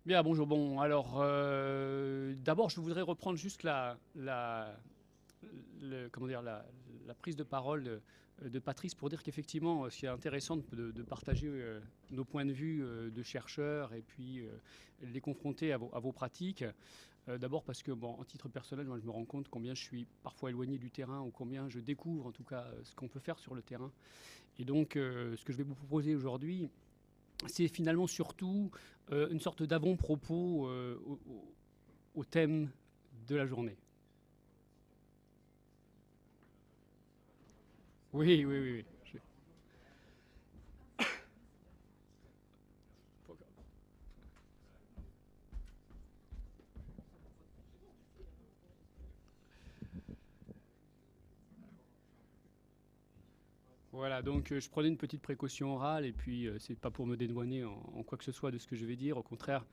Bien, bonjour. Bon, alors, d'abord, je voudrais reprendre juste comment dire, la prise de parole de Patrice pour dire qu'effectivement, c'est intéressant de partager nos points de vue de chercheurs et puis les confronter à vos pratiques. D'abord parce que, bon, en titre personnel, moi, je me rends compte combien je suis parfois éloigné du terrain ou combien je découvre, en tout cas, ce qu'on peut faire sur le terrain. Et donc, ce que je vais vous proposer aujourd'hui, c'est finalement surtout une sorte d'avant-propos au thème de la journée. Oui, oui, oui. Oui. Voilà, donc je prenais une petite précaution orale et puis c'est pas pour me dédouaner en quoi que ce soit de ce que je vais dire. Au contraire,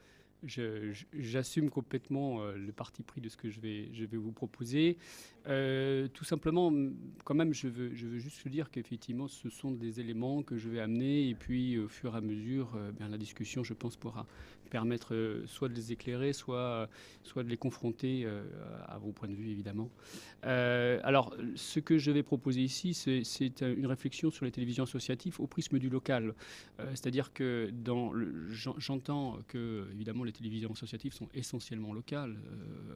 j'assume complètement le parti pris de ce que je vais vous proposer. Tout simplement, quand même, je veux juste vous dire qu'effectivement, ce sont des éléments que je vais amener et puis au fur et à mesure, bien, la discussion, je pense, pourra permettre soit de les éclairer, soit de les confronter à vos points de vue, évidemment. Alors, ce que je vais proposer ici, c'est une réflexion sur les télévisions associatives au prisme du local. C'est-à-dire que j'entends que, évidemment, les télévisions associatives sont essentiellement locales,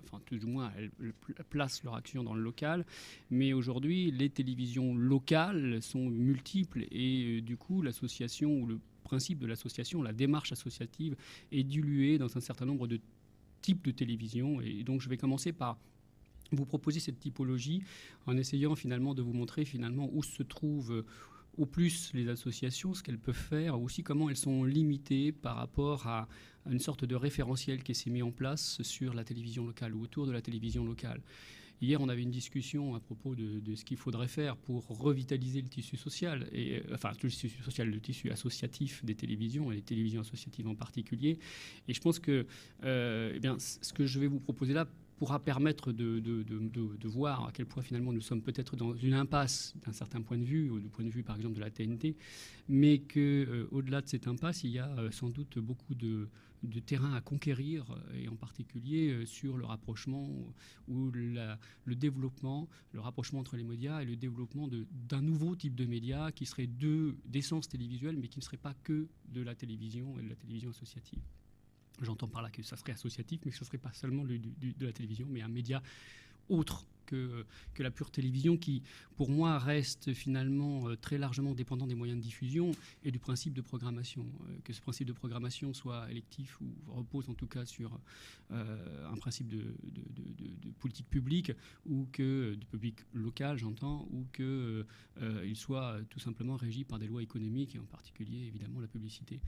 enfin, tout du moins, elles placent leur action dans le local. Mais aujourd'hui, les télévisions locales sont multiples et du coup, l'association ou le principe de l'association, la démarche associative est diluée dans un certain nombre de types de télévisions. Et donc, je vais commencer par vous proposer cette typologie en essayant finalement de vous montrer finalement où se trouvent au plus les associations, ce qu'elles peuvent faire, aussi comment elles sont limitées par rapport à une sorte de référentiel qui s'est mis en place sur la télévision locale ou autour de la télévision locale. Hier, on avait une discussion à propos de ce qu'il faudrait faire pour revitaliser le tissu social, enfin le tissu social, le tissu associatif des télévisions et les télévisions associatives en particulier. Et je pense que eh bien, ce que je vais vous proposer là pourra permettre de voir à quel point finalement nous sommes peut-être dans une impasse d'un certain point de vue, ou du point de vue par exemple de la TNT, mais qu'au-delà de cette impasse, il y a sans doute beaucoup de terrain à conquérir, et en particulier sur le rapprochement ou le développement, le rapprochement entre les médias et le développement d'un nouveau type de médias qui serait d'essence télévisuelle, mais qui ne serait pas que de la télévision et de la télévision associative. J'entends par là que ça serait associatif, mais que ce ne serait pas seulement de la télévision, mais un média autre que la pure télévision qui, pour moi, reste finalement très largement dépendant des moyens de diffusion et du principe de programmation. Que ce principe de programmation soit électif ou repose en tout cas sur un principe de politique publique ou que de public local, j'entends, ou qu'il soit tout simplement régi par des lois économiques et en particulier, évidemment, la publicité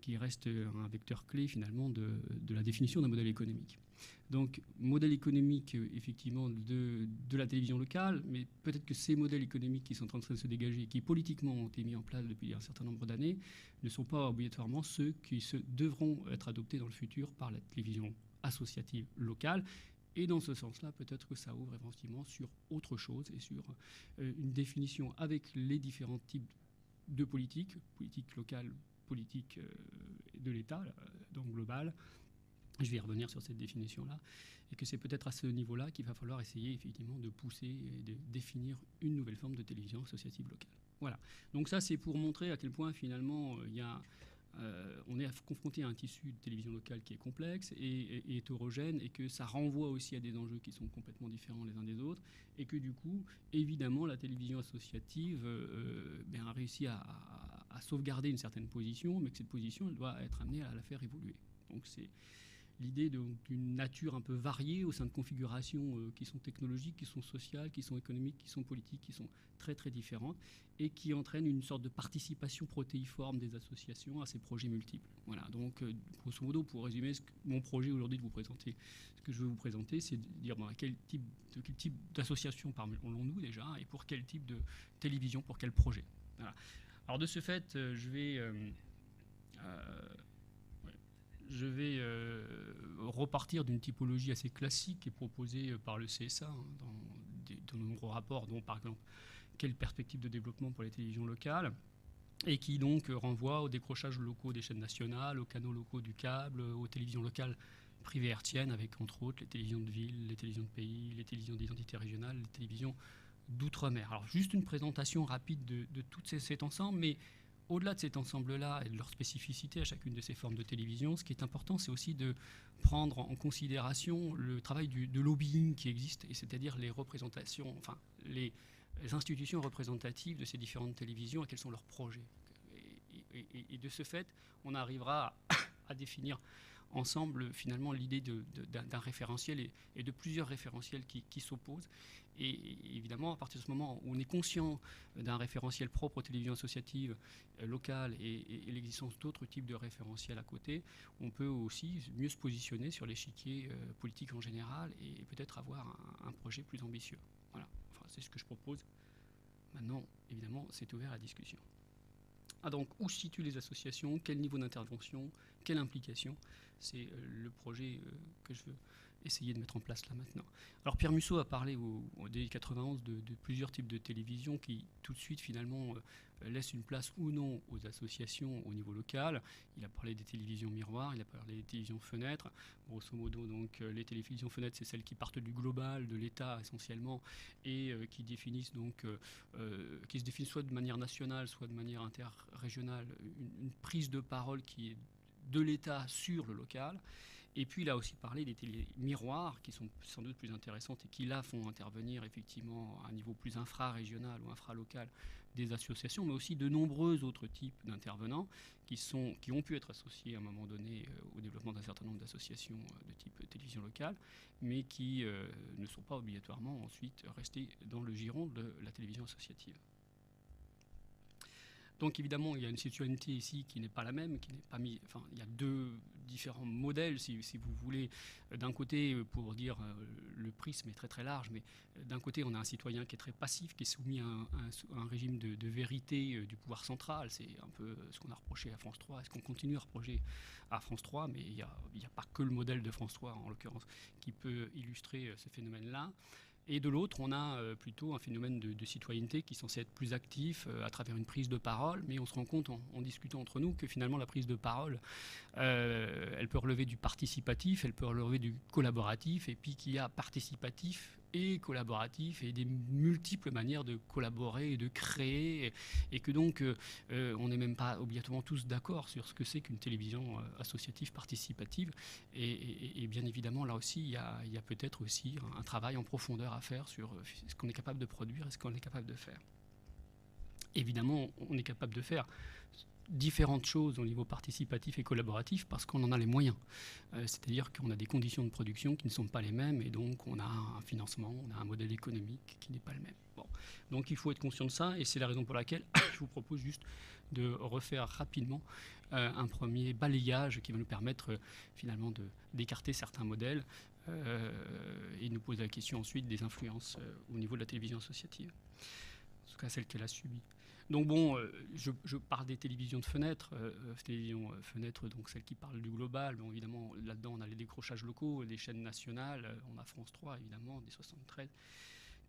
qui reste un vecteur clé finalement de la définition d'un modèle économique. Donc, modèle économique, effectivement, de la télévision locale, mais peut-être que ces modèles économiques qui sont en train de se dégager, qui politiquement ont été mis en place depuis un certain nombre d'années, ne sont pas obligatoirement ceux qui devront être adoptés dans le futur par la télévision associative locale. Et dans ce sens-là, peut-être que ça ouvre effectivement sur autre chose et sur une définition avec les différents types de politique locale, politique de l'État, donc globale. Je vais y revenir sur cette définition-là, et que c'est peut-être à ce niveau-là qu'il va falloir essayer effectivement de pousser et de définir une nouvelle forme de télévision associative locale. Voilà. Donc ça, c'est pour montrer à quel point finalement on est confronté à un tissu de télévision locale qui est complexe et hétérogène, et que ça renvoie aussi à des enjeux qui sont complètement différents les uns des autres, et que du coup, évidemment, la télévision associative a réussi à sauvegarder une certaine position, mais que cette position, elle doit être amenée à la faire évoluer. Donc c'est l'idée d'une nature un peu variée au sein de configurations qui sont technologiques, qui sont sociales, qui sont économiques, qui sont politiques, qui sont très très différentes, et qui entraînent une sorte de participation protéiforme des associations à ces projets multiples. Voilà, donc grosso modo, pour résumer mon projet aujourd'hui de vous présenter, ce que je veux vous présenter, c'est de dire quel type d'association parlons-nous déjà, et pour quel type de télévision, pour quel projet. Voilà. Alors de ce fait, je vais repartir d'une typologie assez classique qui est proposée par le CSA dans de nombreux rapports, dont par exemple quelle perspective de développement pour les télévisions locales. et qui donc renvoie aux décrochages locaux des chaînes nationales, aux canaux locaux du câble, aux télévisions locales privées hertziennes, avec entre autres les télévisions de ville, les télévisions de pays, les télévisions d'identité régionale, les télévisions d'outre-mer. Alors juste une présentation rapide de tout cet ensemble, mais au-delà de cet ensemble-là et de leur spécificité à chacune de ces formes de télévision, ce qui est important, c'est aussi de prendre en considération le travail de lobbying qui existe, et c'est-à-dire les représentations, enfin les institutions représentatives de ces différentes télévisions et quels sont leurs projets. Et de ce fait, on arrivera à définir ensemble finalement l'idée d'un référentiel et de plusieurs référentiels qui s'opposent. Et évidemment, à partir de ce moment où on est conscient d'un référentiel propre aux télévisions associatives locales et l'existence d'autres types de référentiels à côté, on peut aussi mieux se positionner sur l'échiquier politique en général et peut-être avoir un projet plus ambitieux. Voilà, enfin, c'est ce que je propose. Maintenant, évidemment, c'est ouvert à la discussion. Ah, donc, où se situent les associations, quel niveau d'intervention, quelle implication, c'est le projet que je veux essayer de mettre en place là maintenant. Alors Pierre Musso a parlé dès 91 de plusieurs types de télévisions qui tout de suite finalement laissent une place ou non aux associations au niveau local. Il a parlé des télévisions miroirs, il a parlé des télévisions fenêtres. Grosso modo, donc les télévisions fenêtres, c'est celles qui partent du global, de l'État essentiellement, et qui définissent donc, qui se définissent soit de manière nationale, soit de manière interrégionale, une prise de parole qui est de l'État sur le local. Et puis il a aussi parlé des télé miroirs qui sont sans doute plus intéressantes et qui là font intervenir effectivement à un niveau plus infra-régional ou infra-local des associations, mais aussi de nombreux autres types d'intervenants qui ont pu être associés à un moment donné au développement d'un certain nombre d'associations de type télévision locale, mais qui ne sont pas obligatoirement ensuite restés dans le giron de la télévision associative. Donc évidemment, il y a une citoyenneté ici qui n'est pas la même, qui n'est pas mise. Enfin, il y a deux différents modèles, si vous voulez. D'un côté, pour dire le prisme est très très large, mais d'un côté, on a un citoyen qui est très passif, qui est soumis à un régime de vérité du pouvoir central. C'est un peu ce qu'on a reproché à France 3. Est-ce qu'on continue à reprocher à France 3? Mais il n'y a pas que le modèle de France 3, en l'occurrence, qui peut illustrer ce phénomène-là. Et de l'autre, on a plutôt un phénomène de citoyenneté qui est censé être plus actif à travers une prise de parole, mais on se rend compte en discutant entre nous que finalement la prise de parole, elle peut relever du participatif, elle peut relever du collaboratif, et puis qu'il y a participatif et collaboratif et des multiples manières de collaborer et de créer, et que donc on n'est même pas obligatoirement tous d'accord sur ce que c'est qu'une télévision associative participative, et bien évidemment là aussi il y a peut-être aussi un travail en profondeur à faire sur ce qu'on est capable de produire et ce qu'on est capable de faire. Évidemment, on est capable de faire différentes choses au niveau participatif et collaboratif parce qu'on en a les moyens. C'est-à-dire qu'on a des conditions de production qui ne sont pas les mêmes et donc on a un financement, on a un modèle économique qui n'est pas le même. Bon. Donc il faut être conscient de ça et c'est la raison pour laquelle je vous propose juste de refaire rapidement un premier balayage qui va nous permettre finalement d'écarter certains modèles et nous poser la question ensuite des influences au niveau de la télévision associative, en tout cas celle qu'elle a subie. Donc bon, je parle des télévisions de fenêtres, fenêtres, donc celles qui parlent du global. Bon, évidemment, là-dedans, on a les décrochages locaux, les chaînes nationales. On a France 3, évidemment, des 73,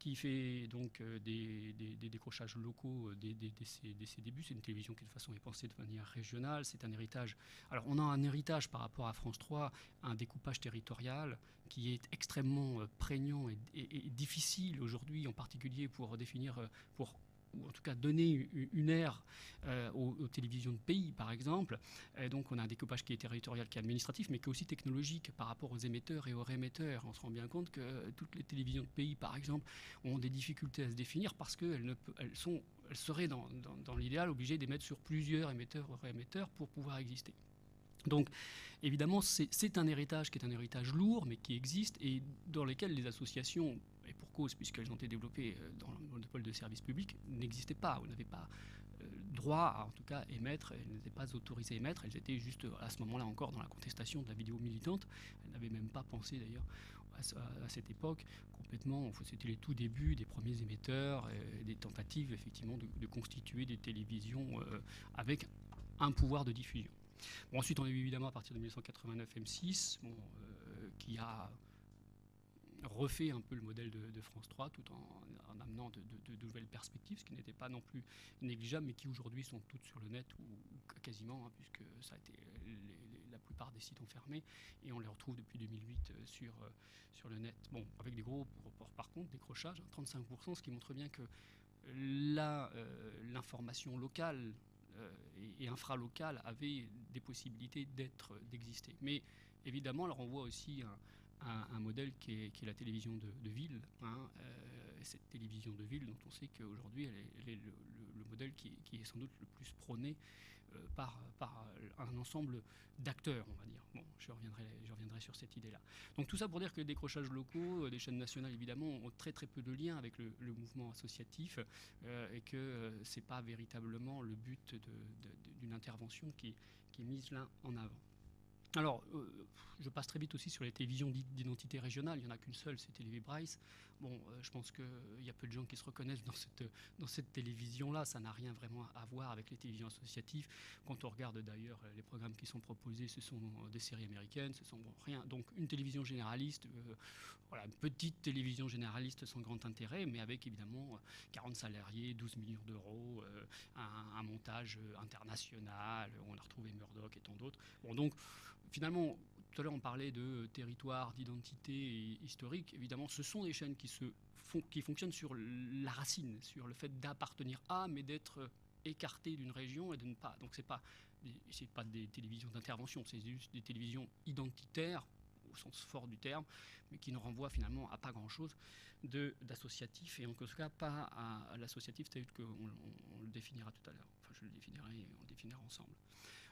qui fait donc des décrochages locaux dès ses débuts. C'est une télévision qui, de toute façon, est pensée de manière régionale. C'est un héritage. Alors, on a un héritage par rapport à France 3, un découpage territorial qui est extrêmement prégnant et difficile aujourd'hui, en particulier pour définir, ou en tout cas donner une ère aux télévisions de pays, par exemple. Donc on a un découpage qui est territorial, qui est administratif, mais qui est aussi technologique par rapport aux émetteurs et aux réémetteurs. On se rend bien compte que toutes les télévisions de pays, par exemple, ont des difficultés à se définir parce qu'elles seraient, dans l'idéal, obligées d'émettre sur plusieurs émetteurs ou réémetteurs pour pouvoir exister. Donc, évidemment, c'est un héritage qui est un héritage lourd, mais qui existe et dans lequel les associations, et pour cause, puisqu'elles ont été développées dans le monopole de services publics, n'existaient pas. Vous n'avez pas droit à, en tout cas, émettre. Elles n'étaient pas autorisées à émettre. Elles étaient juste, à ce moment-là encore, dans la contestation de la vidéo militante. Elles n'avaient même pas pensé, d'ailleurs, à cette époque, complètement. C'était les tout débuts des premiers émetteurs, des tentatives, effectivement, de constituer des télévisions avec un pouvoir de diffusion. Bon, ensuite, on a eu évidemment à partir de 1989 M6, qui a refait un peu le modèle de France 3 tout en amenant de nouvelles perspectives, ce qui n'était pas non plus négligeable, mais qui aujourd'hui sont toutes sur le net ou quasiment, hein, puisque ça a été, la plupart des sites ont fermé et on les retrouve depuis 2008 sur le net. Bon, avec des gros, par contre, décrochages, hein, 35%, ce qui montre bien que l'information locale et infralocale avait des possibilités d'exister. Mais évidemment, elle renvoie aussi un modèle qui est la télévision de ville. Hein, cette télévision de ville dont on sait qu'aujourd'hui elle est le modèle qui est sans doute le plus prôné par un ensemble d'acteurs, on va dire. Bon, je reviendrai sur cette idée-là. Donc tout ça pour dire que les décrochages locaux, des chaînes nationales évidemment, ont très très peu de lien avec le mouvement associatif et que c'est pas véritablement le but d'une intervention qui est mise là en avant. Alors, je passe très vite aussi sur les télévisions d'identité régionale. Il n'y en a qu'une seule, c'est Télé Bryce. Bon, je pense qu'il y a peu de gens qui se reconnaissent dans cette télévision-là. Ça n'a rien vraiment à voir avec les télévisions associatives. Quand on regarde d'ailleurs les programmes qui sont proposés, ce sont des séries américaines, ce sont rien. Donc, une télévision généraliste, voilà, une petite télévision généraliste sans grand intérêt, mais avec évidemment 40 salariés, 12 millions d'euros, un montage international. On a retrouvé Murdoch et tant d'autres. Bon, donc, finalement, tout à l'heure on parlait de territoire, d'identité historique. Évidemment, ce sont des chaînes qui fonctionnent sur la racine, sur le fait d'appartenir à, mais d'être écarté d'une région et de ne pas. Donc c'est pas des télévisions d'intervention, c'est juste des télévisions identitaires au sens fort du terme, mais qui ne renvoient finalement à pas grand-chose d'associatif, et en tout cas pas à l'associatif tel qu'on le définira tout à l'heure. Enfin, je le définirai et on le définira ensemble.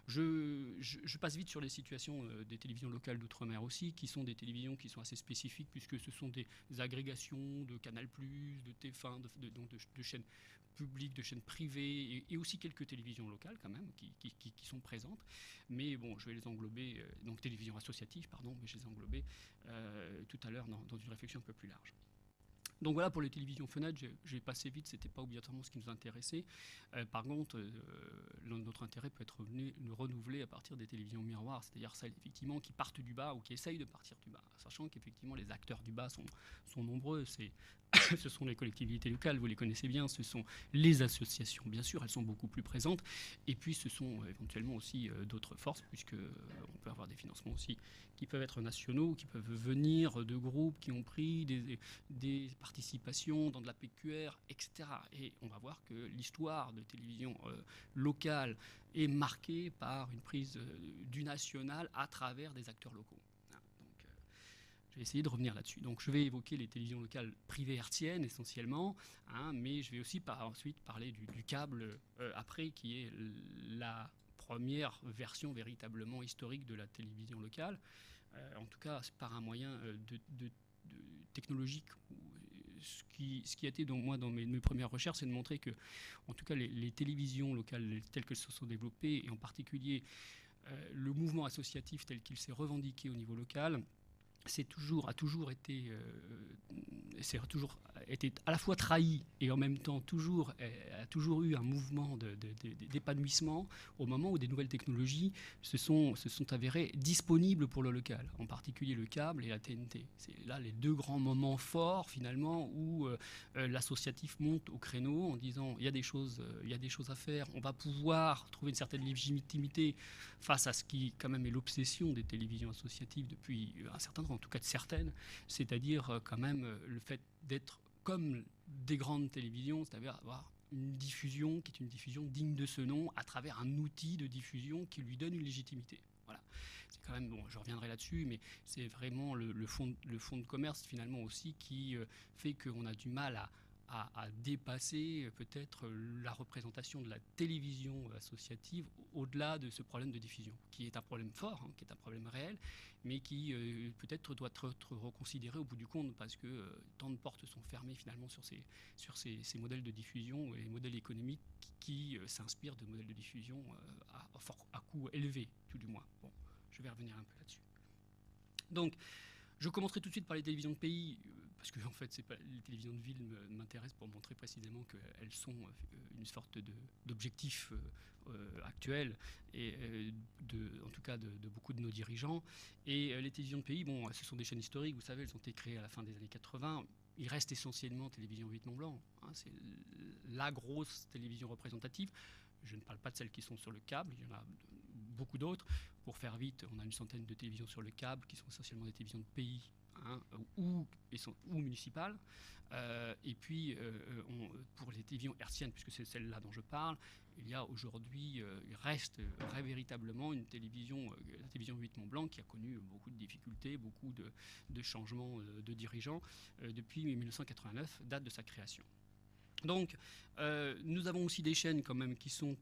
Je passe vite sur les situations des télévisions locales d'outre-mer aussi, qui sont des télévisions qui sont assez spécifiques, puisque ce sont des agrégations de Canal+, de TF1, donc de chaînes publiques, de chaînes privées, et aussi quelques télévisions locales quand même, qui sont présentes. Mais bon, je vais les englober, donc télévisions associatives, pardon, mais je les ai englobées tout à l'heure dans une réflexion un peu plus large. Donc voilà pour les télévisions fenêtres, j'ai passé vite, c'était pas obligatoirement ce qui nous intéressait. Par contre, notre intérêt peut être renouvelé à partir des télévisions miroirs, c'est-à-dire celles effectivement qui partent du bas ou qui essayent de partir du bas, sachant qu'effectivement les acteurs du bas sont nombreux. Ce sont les collectivités locales, vous les connaissez bien, ce sont les associations, bien sûr, elles sont beaucoup plus présentes, et puis ce sont éventuellement aussi d'autres forces, puisque on peut avoir des financements aussi qui peuvent être nationaux, qui peuvent venir de groupes qui ont pris des participations dans de la PQR, etc. Et on va voir que l'histoire de télévision locale est marquée par une prise du national à travers des acteurs locaux. Donc, je vais essayer de revenir là-dessus. Donc je vais évoquer les télévisions locales privées hertziennes essentiellement, mais je vais aussi ensuite parler du câble après, qui est la première version véritablement historique de la télévision locale, en tout cas par un moyen technologique. Ce qui a été donc, moi dans mes premières recherches, c'est de montrer que en tout cas les télévisions locales telles qu'elles se sont développées, et en particulier le mouvement associatif tel qu'il s'est revendiqué au niveau local, a toujours été à la fois trahi et en même temps a toujours eu un mouvement d'épanouissement au moment où des nouvelles technologies se sont avérées disponibles pour le local, en particulier le câble et la TNT. C'est là les deux grands moments forts finalement où l'associatif monte au créneau en disant il y a des choses à faire, on va pouvoir trouver une certaine légitimité face à ce qui quand même est l'obsession des télévisions associatives depuis un certain temps, en tout cas de certaines, c'est-à-dire quand même le fait d'être comme des grandes télévisions, c'est-à-dire avoir une diffusion qui est une diffusion digne de ce nom à travers un outil de diffusion qui lui donne une légitimité. Voilà. C'est quand même, bon, je reviendrai là-dessus, mais c'est vraiment le fond de commerce finalement aussi qui fait qu'on a du mal à dépasser peut-être la représentation de la télévision associative au-delà de ce problème de diffusion, qui est un problème fort, qui est un problème réel, mais qui peut-être doit être reconsidéré au bout du compte, parce que tant de portes sont fermées finalement sur ces modèles de diffusion, et les modèles économiques qui s'inspirent de modèles de diffusion à coût élevé, tout du moins. Bon, je vais revenir un peu là-dessus. Donc, Je commencerai tout de suite par les télévisions de pays, parce que en fait, les télévisions de ville m'intéressent pour montrer précisément qu'elles sont une sorte d'objectif actuel, et en tout cas de beaucoup de nos dirigeants. Et les télévisions de pays, bon, ce sont des chaînes historiques, vous savez, elles ont été créées à la fin des années 80. Il reste essentiellement Télévision 8 Mont-Blanc, hein, c'est la grosse télévision représentative. Je ne parle pas de celles qui sont sur le câble, il y en a beaucoup d'autres. Pour faire vite, on a une centaine de télévisions sur le câble qui sont essentiellement des télévisions de pays, hein, ou municipales. Et puis, pour les télévisions hertziennes, puisque c'est celle-là dont je parle, il y a aujourd'hui, il reste véritablement une télévision, la télévision 8 Mont-Blanc, qui a connu beaucoup de difficultés, beaucoup de changements de dirigeants depuis 1989, date de sa création. Donc, nous avons aussi des chaînes quand même qui sont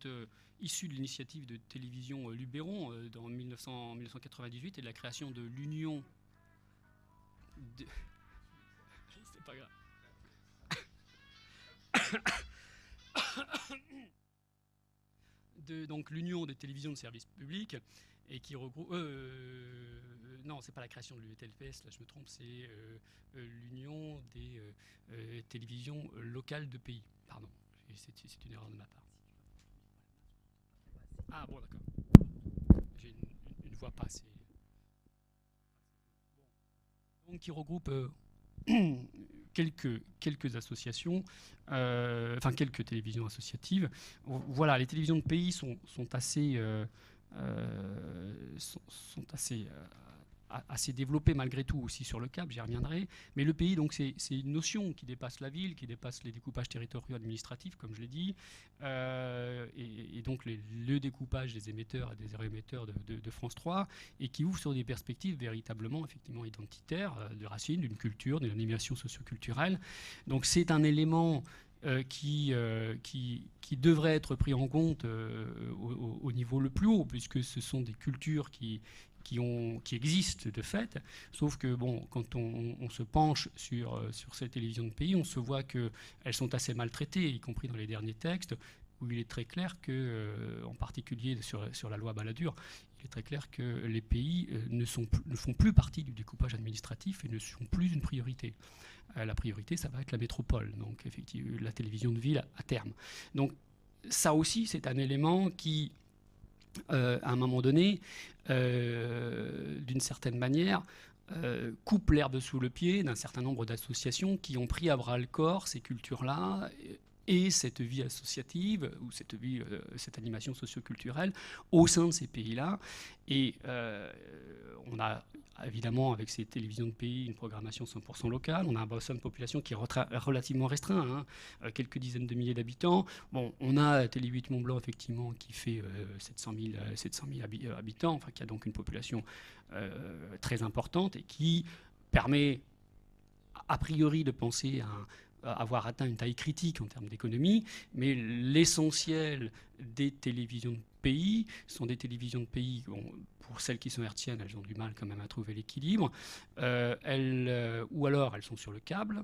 issues de l'initiative de télévision Luberon dans 1998 et de la création de l'Union de... C'est pas grave. Donc l'Union des télévisions de service public et qui regroupe... non, c'est pas la création de l'UTLPS, là je me trompe, c'est l'Union des télévisions locales de pays. Pardon, c'est une erreur de ma part. Ah bon, d'accord. J'ai une voix pas assez... Donc qui regroupe quelques associations, enfin quelques télévisions associatives. Voilà, les télévisions de pays sont assez assez développées malgré tout aussi sur le câble, j'y reviendrai. Mais le pays, donc, c'est une notion qui dépasse la ville, qui dépasse les découpages territoriaux administratifs, comme je l'ai dit, et donc le découpage des émetteurs et des réémetteurs de France 3, et qui ouvre sur des perspectives véritablement, effectivement, identitaires, de racines, d'une culture, d'une animation socioculturelle. Donc c'est un élément qui devrait être pris en compte au niveau le plus haut, puisque ce sont des cultures qui existent de fait, sauf que bon, quand on se penche sur ces télévisions de pays, on se voit qu'elles sont assez maltraitées, y compris dans les derniers textes, où il est très clair que, en particulier sur la loi Balladur, il est très clair que les pays ne font plus partie du découpage administratif et ne sont plus une priorité. La priorité, ça va être la métropole, donc effectivement la télévision de ville à terme. Donc ça aussi, c'est un élément qui, à un moment donné, d'une certaine manière, coupe l'herbe sous le pied d'un certain nombre d'associations qui ont pris à bras le corps ces cultures-là et cette vie associative ou cette animation socioculturelle au sein de ces pays-là. Et on a évidemment, avec ces télévisions de pays, une programmation 100% locale. On a un bassin de population qui est relativement restreint, hein, quelques dizaines de milliers d'habitants. Bon, on a Télé 8 Mont-Blanc, effectivement, qui fait 700 000 habitants, enfin, qui a donc une population très importante et qui permet, a priori, de penser à avoir atteint une taille critique en termes d'économie, mais l'essentiel des télévisions de pays sont des télévisions de pays, bon, pour celles qui sont hertziennes, elles ont du mal quand même à trouver l'équilibre, ou alors elles sont sur le câble,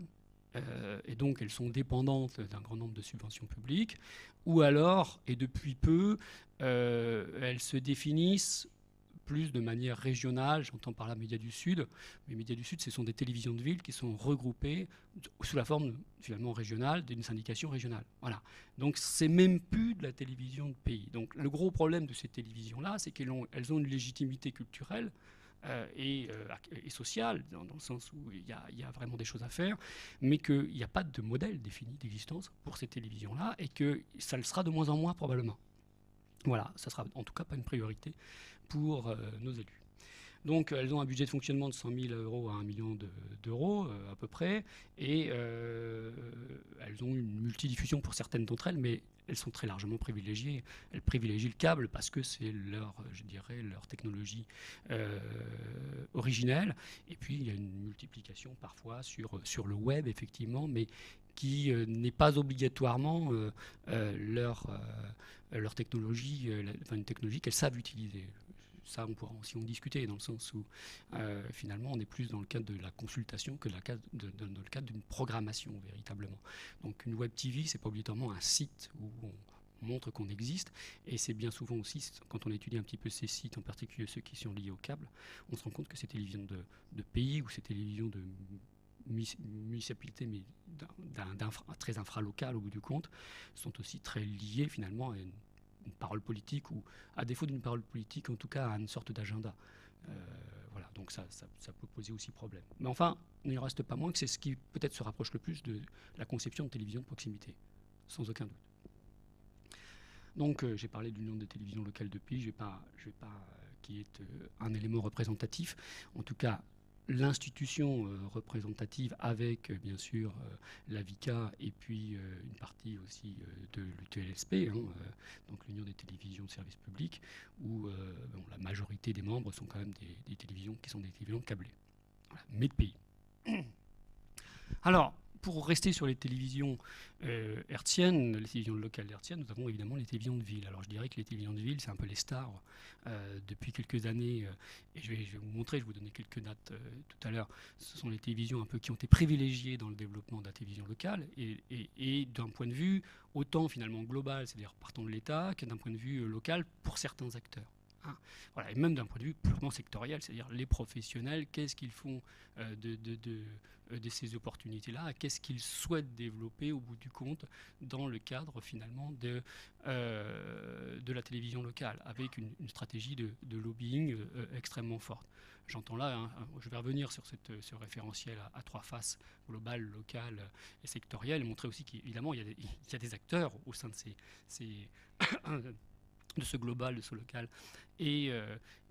et donc elles sont dépendantes d'un grand nombre de subventions publiques, ou alors, et depuis peu, elles se définissent plus de manière régionale, j'entends par là Médias du Sud. Mais Médias du Sud, ce sont des télévisions de ville qui sont regroupées sous la forme finalement régionale d'une syndication régionale. Voilà. Donc c'est même plus de la télévision de pays. Donc le gros problème de ces télévisions-là, c'est qu'elles ont une légitimité culturelle et sociale, dans le sens où il y a vraiment des choses à faire, mais qu'il n'y a pas de modèle défini d'existence pour ces télévisions-là, et que ça le sera de moins en moins probablement. Voilà, ça sera en tout cas pas une priorité pour nos élus. Donc elles ont un budget de fonctionnement de 100 000 euros à 1 million d'euros à peu près, et elles ont une multidiffusion pour certaines d'entre elles, mais elles sont très largement privilégiées. Elles privilégient le câble parce que c'est leur technologie originelle, et puis il y a une multiplication parfois sur le web, effectivement, mais qui n'est pas obligatoirement leur technologie, une technologie qu'elles savent utiliser. Ça, on pourra aussi en discuter, dans le sens où finalement on est plus dans le cadre de la consultation que dans le cadre d'une programmation véritablement. Donc une web TV, c'est pas obligatoirement un site où montrent qu'on existe. Et c'est bien souvent aussi, quand on étudie un petit peu ces sites, en particulier ceux qui sont liés au câble, on se rend compte que ces télévisions de pays ou ces télévisions de municipalité, mais très infralocal au bout du compte, sont aussi très liées finalement à une parole politique, ou à défaut d'une parole politique, en tout cas à une sorte d'agenda. Voilà, donc ça peut poser aussi problème. Mais enfin, il ne reste pas moins que c'est ce qui peut-être se rapproche le plus de la conception de télévision de proximité, sans aucun doute. Donc j'ai parlé du nombre de télévisions locales de pays, je vais pas qui est un élément représentatif. En tout cas, l'institution représentative avec bien sûr la VICA et puis une partie aussi de l'UTLSP, donc l'Union des télévisions de service public, où la majorité des membres sont quand même des télévisions qui sont des télévisions câblées, voilà, mais de pays. Alors, pour rester sur les télévisions hertziennes, les télévisions locales hertziennes, nous avons évidemment les télévisions de ville. Alors je dirais que les télévisions de ville, c'est un peu les stars depuis quelques années. Et je vais vous montrer, je vais vous donner quelques dates tout à l'heure. Ce sont les télévisions un peu qui ont été privilégiées dans le développement de la télévision locale et d'un point de vue autant finalement global, c'est-à-dire partant de l'État, que d'un point de vue local pour certains acteurs. Voilà, et même d'un point de vue purement sectoriel, c'est-à-dire les professionnels, qu'est-ce qu'ils font de ces opportunités-là, qu'est-ce qu'ils souhaitent développer au bout du compte dans le cadre finalement de la télévision locale, avec une stratégie de lobbying extrêmement forte. J'entends là, je vais revenir sur ce référentiel à trois faces, global, local et sectoriel, et montrer aussi qu'évidemment il y a des acteurs au sein de de ce global, de ce local et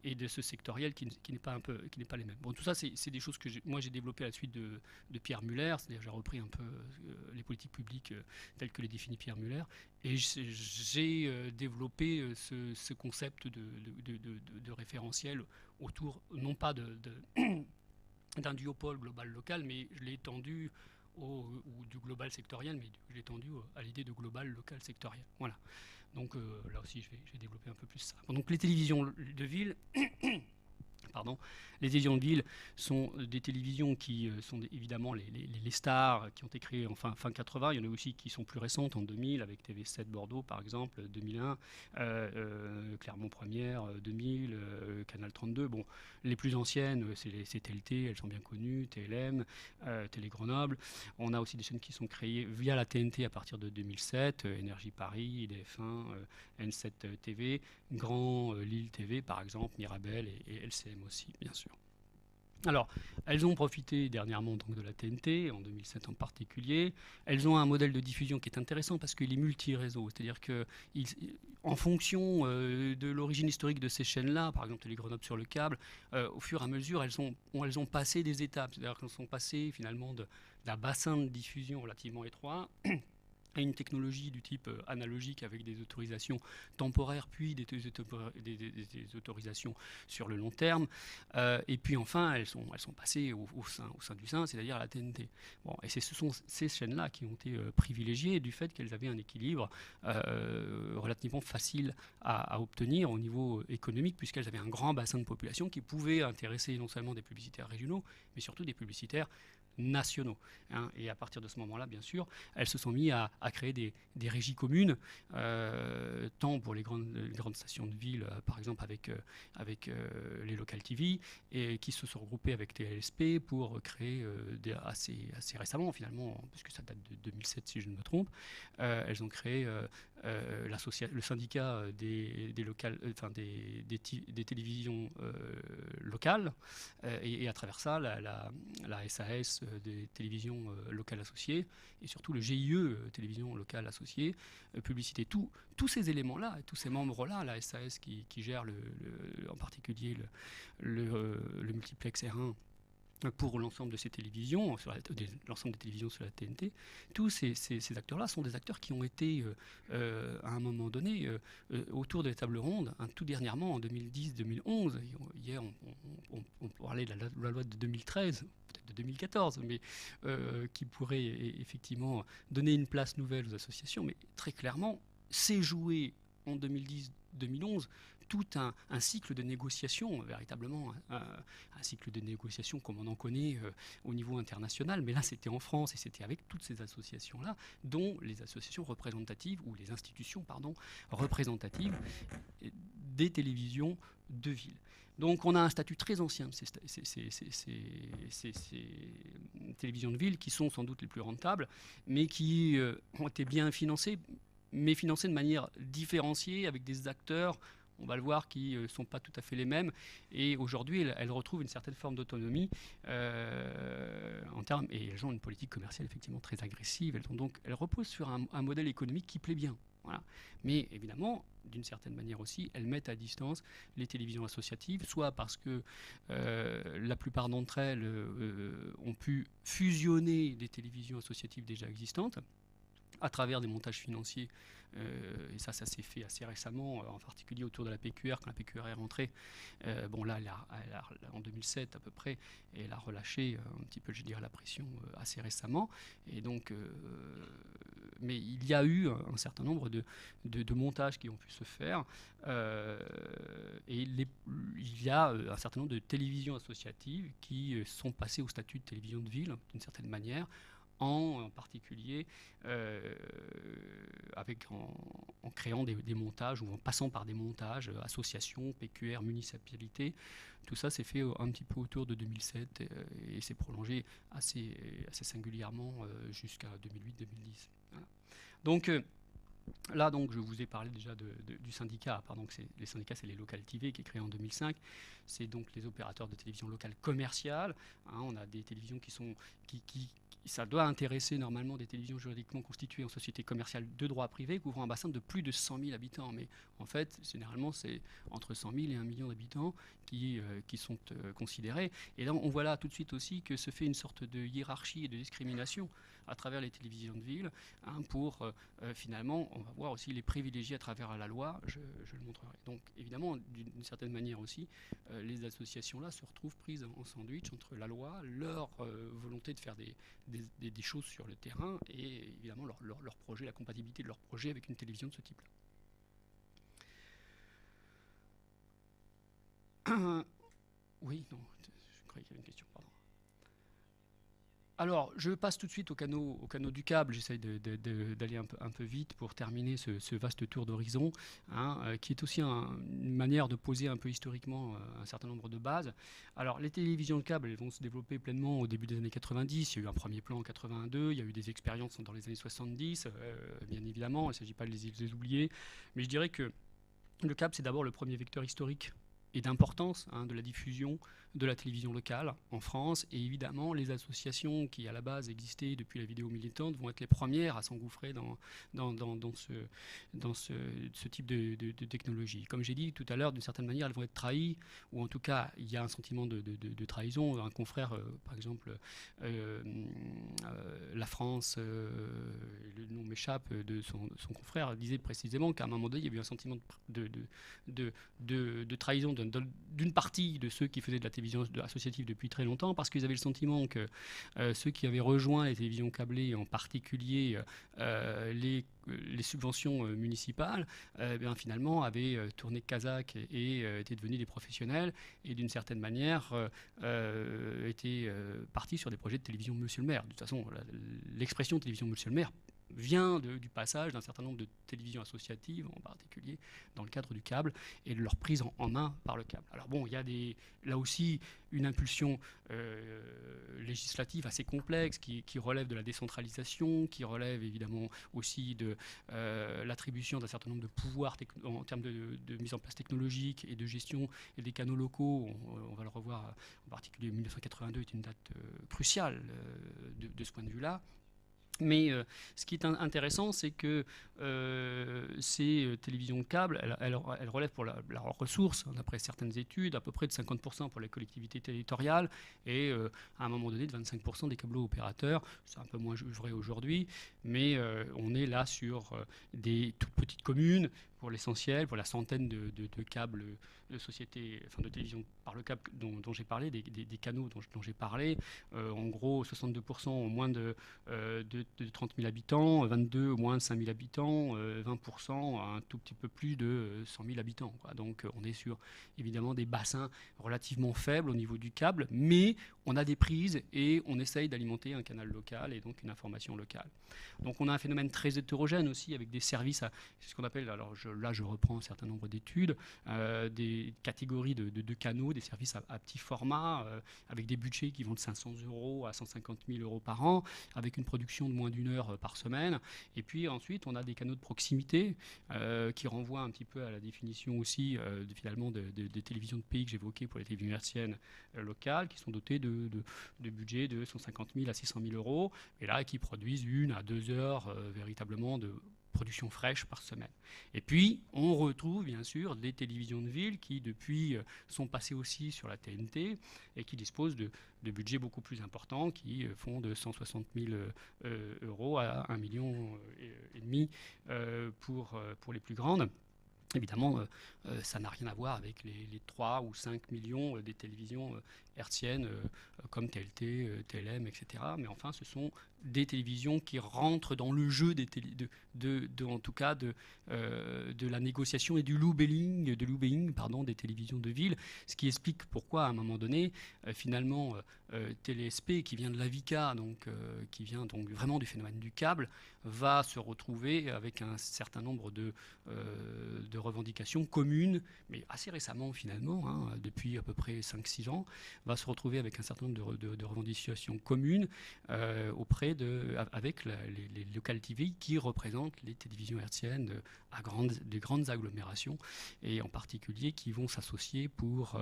de ce sectoriel qui n'est pas les mêmes. Bon, tout ça, c'est des choses que moi j'ai développées à la suite de Pierre Muller, c'est-à-dire j'ai repris un peu les politiques publiques telles que les définit Pierre Muller, et j'ai développé ce concept de référentiel autour, non pas d'un duopole global-local, mais je l'ai étendu ou du global sectoriel, mais je l'ai étendu à l'idée de global, local, sectoriel. Voilà. Donc là aussi, je vais développer un peu plus ça. Bon, donc les télévisions de ville, pardon, les télévisions de ville sont des télévisions qui sont évidemment les stars qui ont été créées en fin 80. Il y en a aussi qui sont plus récentes, en 2000, avec TV7 Bordeaux par exemple, 2001, Clermont Première, 2000, Canal 32. Bon, les plus anciennes, c'est TLT, elles sont bien connues, TLM, Télé Grenoble. On a aussi des chaînes qui sont créées via la TNT à partir de 2007, Énergie Paris, IDF1, N7 TV, Grand Lille TV par exemple, Mirabel et LCM aussi, bien sûr. Alors, elles ont profité dernièrement donc, de la TNT, en 2007 en particulier. Elles ont un modèle de diffusion qui est intéressant parce qu'il est multi-réseau. C'est-à-dire qu'en fonction de l'origine historique de ces chaînes-là, par exemple les Grenoble sur le câble, au fur et à mesure, elles ont passé des étapes. C'est-à-dire qu'elles sont passées finalement d'un bassin de diffusion relativement étroit à une technologie du type analogique avec des autorisations temporaires, puis des autorisations sur le long terme. Et puis enfin, elles sont passées au sein du sein, c'est-à-dire à la TNT. Bon, et ce sont ces chaînes-là qui ont été privilégiées du fait qu'elles avaient un équilibre relativement facile à obtenir au niveau économique, puisqu'elles avaient un grand bassin de population qui pouvait intéresser non seulement des publicitaires régionaux, mais surtout des publicitaires nationaux. Et à partir de ce moment-là, bien sûr, elles se sont mises à créer des régies communes, tant pour les grandes stations de ville, par exemple avec les local TV, et qui se sont regroupées avec TLSP pour créer assez récemment, finalement, puisque ça date de 2007 si je ne me trompe, elles ont créé le syndicat des télévisions locales, et à travers ça, la SAS des télévisions locales associées, et surtout le GIE télévision locale associée, publicité. Tous ces éléments-là, tous ces membres-là, la SAS qui gère en particulier le multiplex R1 pour l'ensemble de ces télévisions, l'ensemble des télévisions sur la TNT, tous ces acteurs-là sont des acteurs qui ont été, à un moment donné, autour des tables rondes, tout dernièrement en 2010-2011. Hier, on parlait de la loi de 2013, peut-être de 2014, mais qui pourrait effectivement donner une place nouvelle aux associations. Mais très clairement, c'est joué en 2010-2011 tout un cycle de négociation, véritablement un cycle de négociation comme on en connaît au niveau international, mais là c'était en France et c'était avec toutes ces associations-là, dont les associations représentatives, ou les institutions, pardon, représentatives des télévisions de ville. Donc on a un statut très ancien de ces télévisions de ville qui sont sans doute les plus rentables, mais qui ont été bien financées, mais financées de manière différenciée avec des acteurs, on va le voir, qui ne sont pas tout à fait les mêmes. Et aujourd'hui, elles retrouvent une certaine forme d'autonomie en termes, et elles ont une politique commerciale effectivement très agressive. Elles reposent sur un modèle économique qui plaît bien. Voilà. Mais évidemment, d'une certaine manière aussi, elles mettent à distance les télévisions associatives, soit parce que la plupart d'entre elles ont pu fusionner des télévisions associatives déjà existantes à travers des montages financiers, et ça s'est fait assez récemment, en particulier autour de la PQR, quand la PQR est rentrée. Bon là, en 2007 à peu près, et elle a relâché un petit peu, je dirais, la pression assez récemment. Et donc, mais il y a eu un certain nombre de montages qui ont pu se faire, et il y a un certain nombre de télévisions associatives qui sont passées au statut de télévision de ville, d'une certaine manière, en particulier en créant des montages, ou en passant par des montages, associations, PQR, municipalités. Tout ça s'est fait un petit peu autour de 2007 et s'est prolongé assez singulièrement jusqu'à 2008-2010. Voilà. Donc là, donc, je vous ai parlé déjà du syndicat. Pardon, les syndicats, c'est les Local TV, qui est créé en 2005. C'est donc les opérateurs de télévision locale commerciale. On a des télévisions ça doit intéresser normalement des télévisions juridiquement constituées en société commerciale de droit privé, couvrant un bassin de plus de 100 000 habitants. Mais en fait, généralement, c'est entre 100 000 et 1 million d'habitants qui sont considérés. Et là, on voit là tout de suite aussi que se fait une sorte de hiérarchie et de discrimination à travers les télévisions de ville, pour finalement, on va voir aussi les privilégier à travers la loi, je le montrerai. Donc évidemment, d'une certaine manière aussi, les associations-là se retrouvent prises en sandwich entre la loi, leur volonté de faire des choses sur le terrain, et évidemment leur projet, la compatibilité de leur projet avec une télévision de ce type-là. Oui, non, je croyais qu'il y avait une question, pardon. Alors, je passe tout de suite au canot du câble. J'essaye d'aller un peu vite pour terminer ce vaste tour d'horizon, qui est aussi une manière de poser un peu historiquement un certain nombre de bases. Alors, les télévisions de câble, elles vont se développer pleinement au début des années 90. Il y a eu un premier plan en 82, il y a eu des expériences dans les années 70, bien évidemment, il ne s'agit pas de les oublier. Mais je dirais que le câble, c'est d'abord le premier vecteur historique et d'importance de la diffusion de la télévision locale en France. Et évidemment, les associations qui, à la base, existaient depuis la vidéo militante vont être les premières à s'engouffrer dans ce type de technologie. Comme j'ai dit tout à l'heure, d'une certaine manière, elles vont être trahies, ou en tout cas, il y a un sentiment de trahison. Un confrère, par exemple, La France, le nom m'échappe, de son confrère, disait précisément qu'à un moment donné, il y avait eu un sentiment de trahison d'une partie de ceux qui faisaient de la télévision associative depuis très longtemps, parce qu'ils avaient le sentiment que ceux qui avaient rejoint les télévisions câblées, en particulier les subventions municipales, finalement avaient tourné Kazakh et étaient devenus des professionnels, et d'une certaine manière étaient partis sur des projets de télévision Monsieur le maire. De toute façon, l'expression télévision Monsieur le maire vient du passage d'un certain nombre de télévisions associatives, en particulier dans le cadre du câble, et de leur prise en main par le câble. Alors bon, il y a là aussi une impulsion législative assez complexe qui relève de la décentralisation, qui relève évidemment aussi de l'attribution d'un certain nombre de pouvoirs en termes de mise en place technologique et de gestion et des canaux locaux. On va le revoir, en particulier 1982 est une date cruciale de ce point de vue-là. Mais ce qui est intéressant, c'est que ces télévisions de câble, elles relèvent pour leurs ressources, d'après certaines études, à peu près de 50% pour les collectivités territoriales, et à un moment donné de 25% des câblo-opérateurs. C'est un peu moins vrai aujourd'hui, mais on est là sur des toutes petites communes, pour l'essentiel, pour la centaine de câbles de sociétés, enfin de télévision par le câble dont j'ai parlé, des canaux dont j'ai parlé. En gros, 62% ont moins de 30 000 habitants, 22 au moins de 5 000 habitants, 20% un tout petit peu plus de 100 000 habitants, quoi. Donc on est sur évidemment des bassins relativement faibles au niveau du câble, mais on a des prises et on essaye d'alimenter un canal local et donc une information locale. Donc on a un phénomène très hétérogène aussi avec des services, c'est ce qu'on appelle, alors là je reprends un certain nombre d'études, des catégories de canaux, des services à petit format, avec des budgets qui vont de 500 € à 150 000 € par an, avec une production de moins d'1 heure par semaine. Et puis ensuite on a des canaux de proximité qui renvoient un petit peu à la définition aussi finalement des télévisions de pays que j'évoquais pour les télévisions hertziennes locales, qui sont dotées de budgets de 150 000 à 600 000 € et là qui produisent 1 à 2 heures véritablement de production fraîche par semaine. Et puis, on retrouve bien sûr des télévisions de ville qui, depuis, sont passées aussi sur la TNT et qui disposent de budgets beaucoup plus importants, qui font de 160 000 € à 1,5 million pour les plus grandes. Évidemment, ça n'a rien à voir avec les 3 ou 5 millions des télévisions hertziennes comme TLT, TLM, etc. Mais enfin, ce sont des télévisions qui rentrent dans le jeu en tout cas de la négociation et du lobbying des télévisions de ville, ce qui explique pourquoi à un moment donné, finalement, TeleSP, qui vient de l'AVICA, donc qui vient donc vraiment du phénomène du câble, va se retrouver avec un certain nombre de revendications communes, mais assez récemment finalement, hein, depuis à peu près 5-6 ans, va se retrouver avec un certain nombre de revendications communes avec les local TV qui représentent les télévisions hertziennes des grandes agglomérations, et en particulier qui vont s'associer pour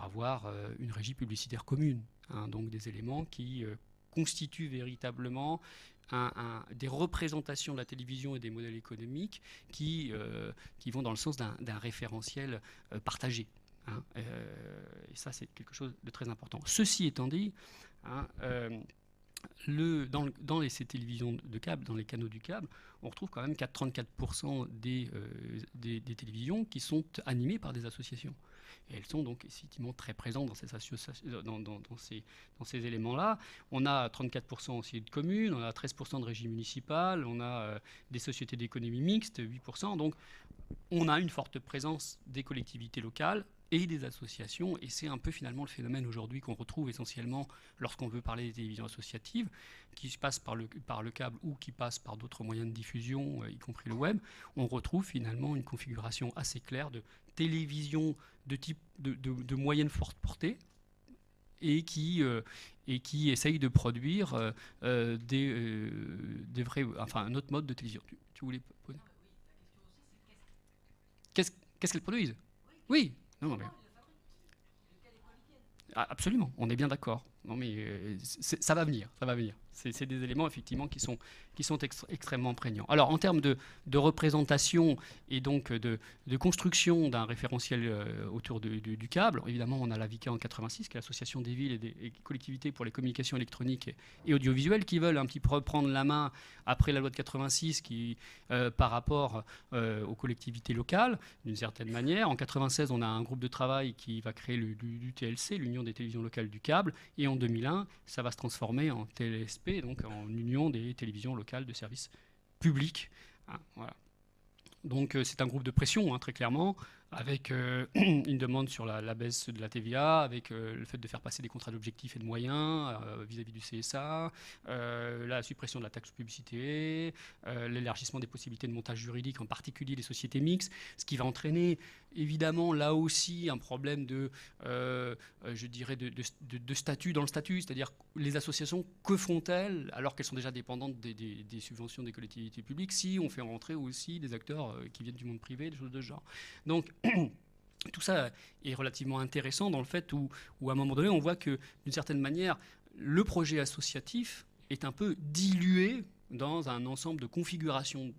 avoir une régie publicitaire commune, hein, donc des éléments qui constituent véritablement des représentations de la télévision et des modèles économiques qui vont dans le sens d'un référentiel partagé. Hein, et ça, c'est quelque chose de très important. Ceci étant dit, hein, dans ces télévisions de câble, dans les canaux du câble, on retrouve quand même 34% des télévisions qui sont animées par des associations. Et elles sont donc effectivement très présentes dans ces éléments-là. On a 34% aussi de communes, on a 13% de régies municipales, on a des sociétés d'économie mixte, 8%. Donc on a une forte présence des collectivités locales et des associations, et c'est un peu finalement le phénomène aujourd'hui qu'on retrouve essentiellement lorsqu'on veut parler des télévisions associatives, qui se passent par le câble ou qui passent par d'autres moyens de diffusion, y compris le web. On retrouve finalement une configuration assez claire de télévision de type de moyenne forte portée, et qui essaye de produire des vrais, enfin un autre mode de télévision. Tu voulais poser ? Qu'est-ce qu'elles produisent ? Oui. Non, mais... Absolument, on est bien d'accord. Non, mais ça va venir, ça va venir. C'est des éléments effectivement qui sont extrêmement prégnants. Alors en termes de représentation et donc de construction d'un référentiel autour du câble, évidemment on a l'AVICA en 86, qui est l'association des villes et des collectivités pour les communications électroniques et audiovisuelles, qui veulent un petit peu reprendre la main après la loi de 86 par rapport aux collectivités locales, d'une certaine manière. En 96, on a un groupe de travail qui va créer l'UTLC, l'Union des télévisions locales du câble, et en 2001, ça va se transformer en TLSP, donc en Union des télévisions locales de services publics. Hein, voilà. Donc c'est un groupe de pression, hein, très clairement, avec une demande sur la baisse de la TVA, avec le fait de faire passer des contrats d'objectifs et de moyens vis-à-vis du CSA, la suppression de la taxe publicité, l'élargissement des possibilités de montage juridique, en particulier des sociétés mixtes, ce qui va entraîner évidemment là aussi un problème je dirais de statut dans le statut, c'est-à-dire les associations, que font-elles alors qu'elles sont déjà dépendantes des subventions des collectivités publiques, si on fait rentrer aussi des acteurs qui viennent du monde privé, des choses de ce genre. Donc tout ça est relativement intéressant dans le fait où à un moment donné on voit que d'une certaine manière le projet associatif est un peu dilué dans un ensemble de configurations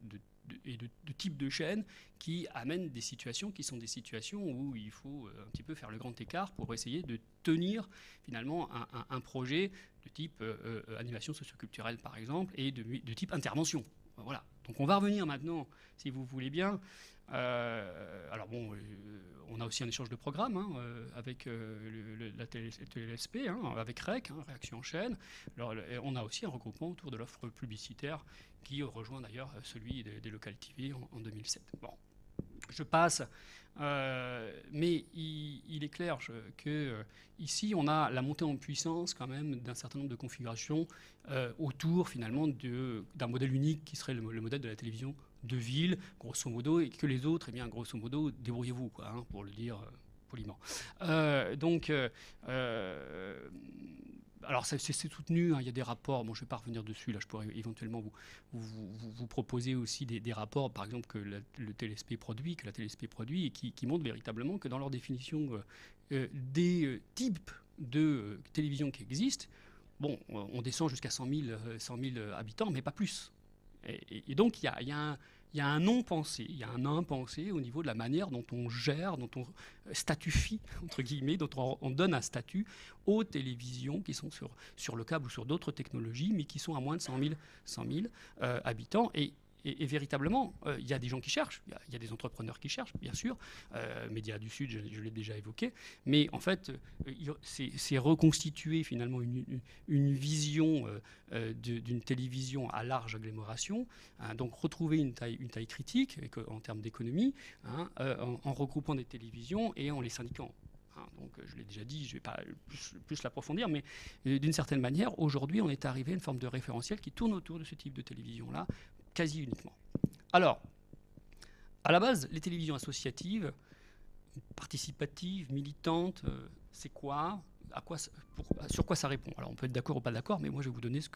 et de types de chaînes qui amènent des situations qui sont des situations où il faut un petit peu faire le grand écart pour essayer de tenir finalement un projet de type animation socioculturelle par exemple, et de type intervention. Voilà. Donc on va revenir maintenant, si vous voulez bien, Alors bon, on a aussi un échange de programmes hein, avec la TLSP, hein, avec REC, hein, Réaction en chaîne. Alors, on a aussi un regroupement autour de l'offre publicitaire qui rejoint d'ailleurs celui des Local TV en 2007. Bon, je passe, mais il est clair que ici on a la montée en puissance quand même d'un certain nombre de configurations autour finalement d'un modèle unique qui serait le modèle de la télévision de ville, grosso modo, et que les autres, eh bien, grosso modo, débrouillez-vous, quoi, hein, pour le dire poliment. Alors c'est soutenu, hein, il y a des rapports, bon je ne vais pas revenir dessus, là je pourrais éventuellement vous proposer aussi des rapports, par exemple que le TLSP produit, que la TLSP produit, et qui montrent véritablement que dans leur définition des types de télévision qui existent, bon, on descend jusqu'à 100 000 habitants, mais pas plus. Et donc, il y a un non-pensé, il y a un impensé au niveau de la manière dont on gère, dont on statufie, entre guillemets, dont on donne un statut aux télévisions qui sont sur le câble ou sur d'autres technologies, mais qui sont à moins de 100 000 habitants. Et véritablement, il y a des gens qui cherchent, il y a des entrepreneurs qui cherchent, bien sûr. Médias du Sud, je l'ai déjà évoqué. Mais en fait, c'est reconstituer finalement une vision d'une télévision à large agglomération. Hein, donc retrouver une taille critique en termes d'économie, hein, en regroupant des télévisions et en les syndiquant. Donc, je l'ai déjà dit, je ne vais pas plus l'approfondir, mais d'une certaine manière, aujourd'hui, on est arrivé à une forme de référentiel qui tourne autour de ce type de télévision-là, quasi uniquement. Alors, à la base, les télévisions associatives, participatives, militantes, c'est quoi, sur quoi ça répond? Alors, on peut être d'accord ou pas d'accord, mais moi, je vais vous donner ce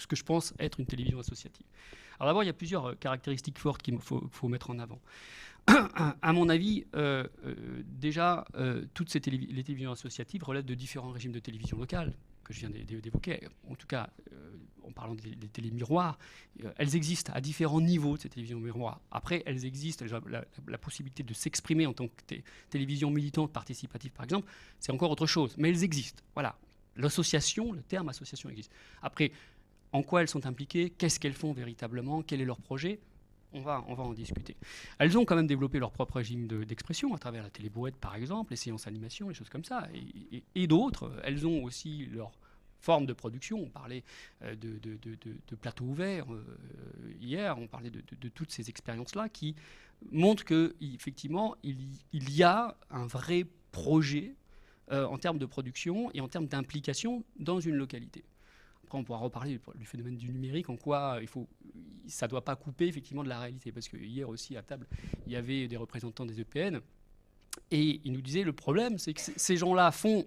que je pense être une télévision associative. Alors d'abord, il y a plusieurs caractéristiques fortes qu'il faut mettre en avant. À mon avis, déjà, toutes les télévisions associatives relèvent de différents régimes de télévision locale que je viens d'évoquer. En tout cas, en parlant des télémiroirs, elles existent à différents niveaux de ces télévisions miroirs. Après, elles existent, la possibilité de s'exprimer en tant que télévision militante, participative par exemple, c'est encore autre chose. Mais elles existent. Voilà. L'association, le terme association existe. Après, en quoi elles sont impliquées, qu'est-ce qu'elles font véritablement, quel est leur projet, on va en discuter. Elles ont quand même développé leur propre régime d'expression à travers la télébrouette par exemple, les séances animation, les choses comme ça, et d'autres. Elles ont aussi leur forme de production. On parlait de plateaux ouverts hier, on parlait de toutes ces expériences-là qui montrent qu'effectivement, il y a un vrai projet en termes de production et en termes d'implication dans une localité. Après, on pourra reparler du phénomène du numérique, en quoi ça ne doit pas couper effectivement de la réalité. Parce que hier aussi, à table, il y avait des représentants des EPN, et ils nous disaient le problème, c'est que ces gens-là font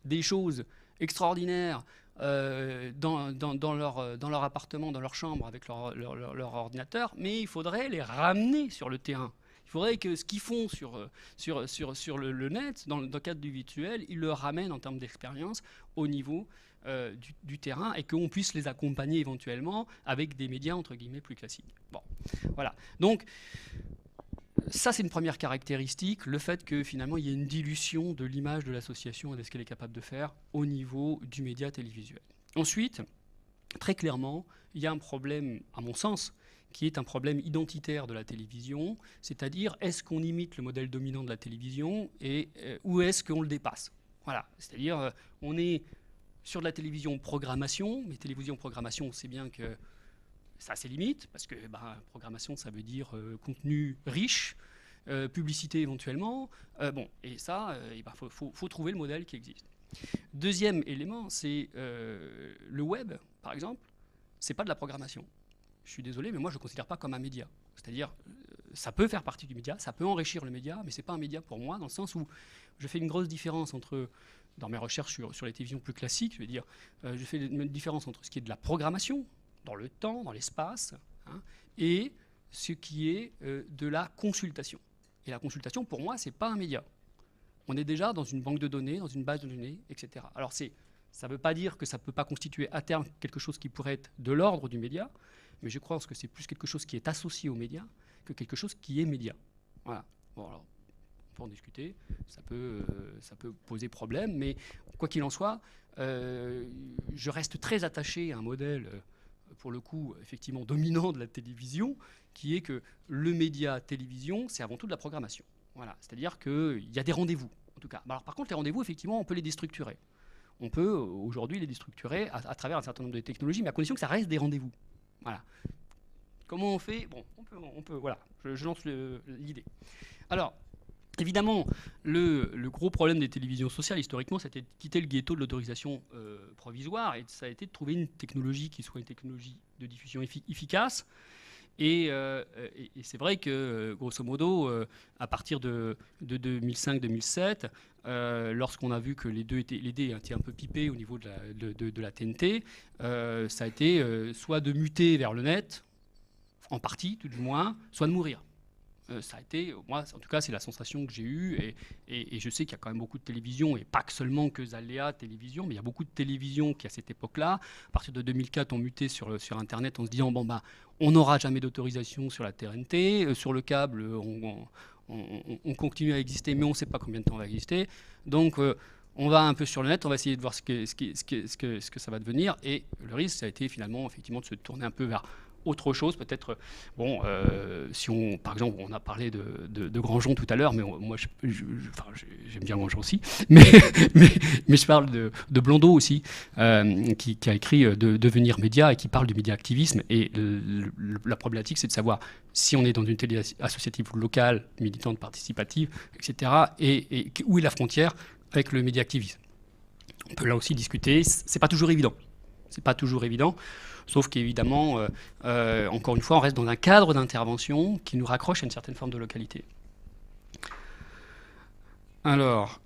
des choses extraordinaires dans leur appartement, dans leur chambre, avec leur ordinateur, mais il faudrait les ramener sur le terrain. Il faudrait que ce qu'ils font sur le net, dans le cadre du virtuel, ils le ramènent en termes d'expérience au niveau du terrain, et qu'on puisse les accompagner éventuellement avec des médias entre guillemets plus classiques. Bon, voilà. Donc ça, c'est une première caractéristique, le fait que finalement il y ait une dilution de l'image de l'association et de ce qu'elle est capable de faire au niveau du média télévisuel. Ensuite, très clairement, il y a un problème, à mon sens, qui est un problème identitaire de la télévision, c'est-à-dire est-ce qu'on imite le modèle dominant de la télévision ou est-ce qu'on le dépasse? Voilà, c'est-à-dire on est sur de la télévision programmation, mais télévision programmation, on sait bien que ça a ses limites, parce que programmation, ça veut dire contenu riche, publicité éventuellement. Bon, et ça, faut trouver le modèle qui existe. Deuxième élément, c'est le web, par exemple, c'est pas de la programmation. Je suis désolé, mais moi je ne le considère pas comme un média. C'est-à-dire, ça peut faire partie du média, ça peut enrichir le média, mais ce n'est pas un média pour moi, dans le sens où je fais une grosse différence entre, dans mes recherches sur les télévisions plus classiques, je veux dire, je fais une différence entre ce qui est de la programmation, dans le temps, dans l'espace, hein, et ce qui est de la consultation. Et la consultation, pour moi, ce n'est pas un média. On est déjà dans une banque de données, dans une base de données, etc. Alors, ça ne veut pas dire que ça ne peut pas constituer à terme quelque chose qui pourrait être de l'ordre du média, mais je crois que c'est plus quelque chose qui est associé aux médias que quelque chose qui est média. Voilà. Bon, alors, on peut en discuter, ça peut poser problème, mais quoi qu'il en soit, je reste très attaché à un modèle pour le coup, effectivement dominant de la télévision, qui est que le média télévision, c'est avant tout de la programmation. Voilà, c'est-à-dire qu'il y a des rendez-vous, en tout cas. Alors, par contre, les rendez-vous, effectivement, on peut les déstructurer. On peut aujourd'hui les déstructurer à travers un certain nombre de technologies, mais à condition que ça reste des rendez-vous. Voilà. Comment on fait? Bon, on peut voilà, je lance l'idée. Alors, évidemment, le gros problème des télévisions sociales, historiquement, c'était de quitter le ghetto de l'autorisation provisoire, et ça a été de trouver une technologie qui soit une technologie de diffusion efficace. Et c'est vrai que, grosso modo, à partir de 2005-2007, lorsqu'on a vu que les dés étaient un peu pipés au niveau de la TNT, ça a été soit de muter vers le net, en partie tout du moins, soit de mourir. Ça a été, moi en tout cas c'est la sensation que j'ai eue, et je sais qu'il y a quand même beaucoup de télévisions, et pas que seulement que Zaléa Télévision, mais il y a beaucoup de télévisions qui à cette époque-là, à partir de 2004, ont muté sur Internet en se disant bon bah on n'aura jamais d'autorisation sur la TNT, sur le câble on continue à exister, mais on ne sait pas combien de temps on va exister, donc on va un peu sur le net, on va essayer de voir ce que ça va devenir, et le risque ça a été finalement effectivement de se tourner un peu vers autre chose, peut-être. Bon, si on, par exemple, on a parlé de Grandjean tout à l'heure, mais moi, j'aime bien Grandjean aussi, mais je parle de Blondeau aussi, qui a écrit Devenir média et qui parle du média-activisme. Et la problématique, c'est de savoir si on est dans une télé associative locale, militante, participative, etc., et où est la frontière avec le média-activisme. On peut là aussi discuter. C'est pas toujours évident. C'est pas toujours évident. Sauf qu'évidemment, encore une fois, on reste dans un cadre d'intervention qui nous raccroche à une certaine forme de localité. Alors,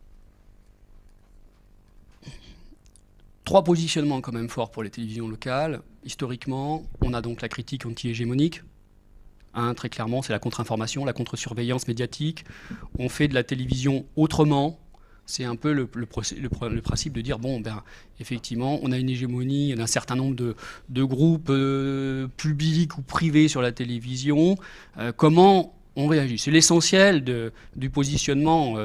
3 positionnements quand même forts pour les télévisions locales. Historiquement, on a donc la critique anti-hégémonique. Très clairement, c'est la contre-information, la contre-surveillance médiatique. On fait de la télévision autrement. C'est un peu le principe de dire, bon, ben, effectivement, on a une hégémonie d'un certain nombre de groupes publics ou privés sur la télévision. Comment on réagit? C'est l'essentiel du positionnement,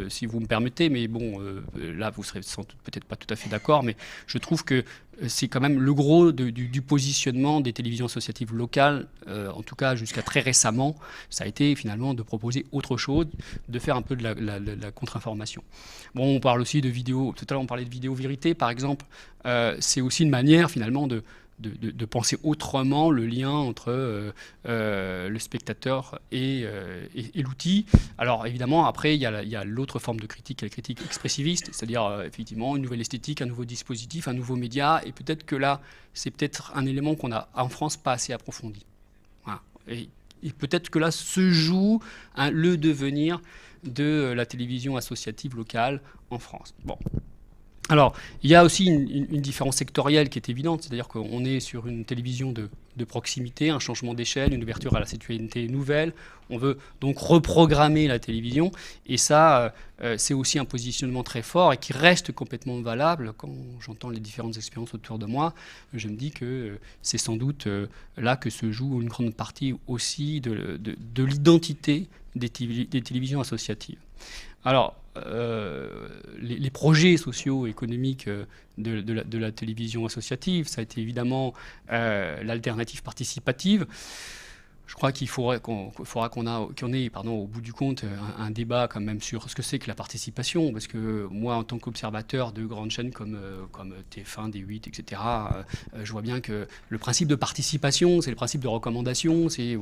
si vous me permettez, mais bon, là, vous serez peut-être pas tout à fait d'accord, mais je trouve que c'est quand même le gros du positionnement des télévisions associatives locales, en tout cas jusqu'à très récemment, ça a été finalement de proposer autre chose, de faire un peu de la contre-information. Bon, on parle aussi de vidéos, tout à l'heure on parlait de vidéo vérité par exemple, c'est aussi une manière finalement de penser autrement le lien entre le spectateur et l'outil. Alors évidemment, après, il y a l'autre forme de critique, qui est la critique expressiviste, c'est-à-dire effectivement une nouvelle esthétique, un nouveau dispositif, un nouveau média, et peut-être que là, c'est peut-être un élément qu'on a en France pas assez approfondi. Voilà. Et peut-être que là se joue le devenir de la télévision associative locale en France. Bon. Alors, il y a aussi une différence sectorielle qui est évidente, c'est-à-dire qu'on est sur une télévision de proximité, un changement d'échelle, une ouverture à la citoyenneté nouvelle. On veut donc reprogrammer la télévision, et ça, c'est aussi un positionnement très fort et qui reste complètement valable. Quand j'entends les différentes expériences autour de moi, je me dis que c'est sans doute là que se joue une grande partie aussi de l'identité des télévisions associatives. Alors, les projets socio-économiques de la télévision associative, ça a été évidemment l'alternative participative. Je crois qu'il faudra qu'on ait, au bout du compte, un débat quand même sur ce que c'est que la participation, parce que moi, en tant qu'observateur de grandes chaînes comme TF1, D8, etc., je vois bien que le principe de participation, c'est le principe de recommandation, c'est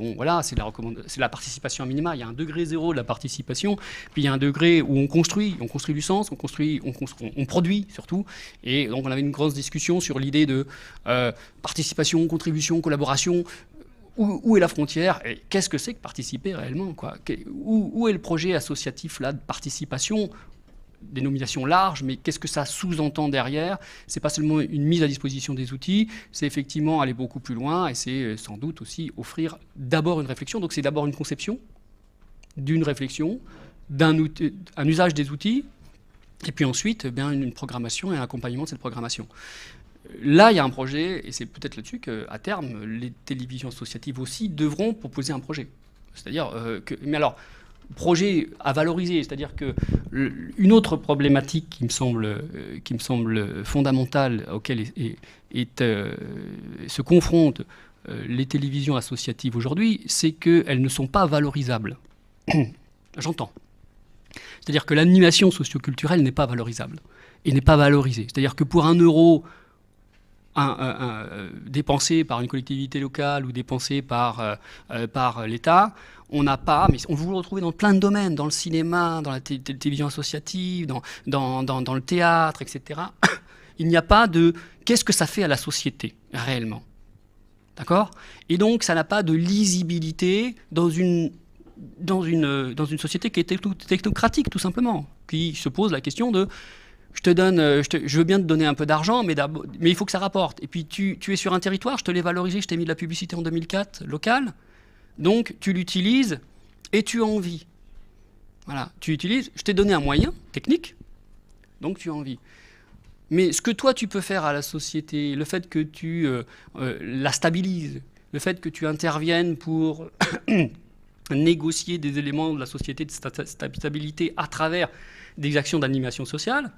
la participation à minima. Il y a un degré zéro de la participation, puis il y a un degré où on construit du sens, on produit surtout, et donc on avait une grosse discussion sur l'idée de participation, contribution, collaboration. Où est la frontière et qu'est-ce que c'est que participer réellement, quoi? Où est le projet associatif là, de participation? Dénomination large, mais qu'est-ce que ça sous-entend derrière? C'est pas seulement une mise à disposition des outils, c'est effectivement aller beaucoup plus loin, et c'est sans doute aussi offrir d'abord une réflexion. Donc c'est d'abord une conception d'une réflexion, un usage des outils, et puis ensuite une programmation et un accompagnement de cette programmation. Là, il y a un projet, et c'est peut-être là-dessus qu'à terme, les télévisions associatives aussi devront proposer un projet. C'est-à-dire mais alors, projet à valoriser, c'est-à-dire que Une autre problématique qui me semble fondamentale, auquel se confrontent les télévisions associatives aujourd'hui, c'est qu'elles ne sont pas valorisables. J'entends. C'est-à-dire que l'animation socioculturelle n'est pas valorisable et n'est pas valorisée. C'est-à-dire que pour 1 euro dépensé par une collectivité locale ou dépensé par l'État, on n'a pas, mais on vous le retrouve dans plein de domaines, dans le cinéma, dans la télévision associative, dans le théâtre, etc. Il n'y a pas de qu'est-ce que ça fait à la société réellement. D'accord ? Et donc ça n'a pas de lisibilité dans une société qui est technocratique, tout simplement, qui se pose la question de je veux bien te donner un peu d'argent, mais il faut que ça rapporte. Et puis tu es sur un territoire, je te l'ai valorisé, je t'ai mis de la publicité en 2004, locale, donc tu l'utilises et tu en vis. Voilà, tu utilises, je t'ai donné un moyen technique, donc tu en vis. Mais ce que toi tu peux faire à la société, le fait que tu la stabilises, le fait que tu interviennes pour négocier des éléments de la société de stabilité à travers des actions d'animation sociale,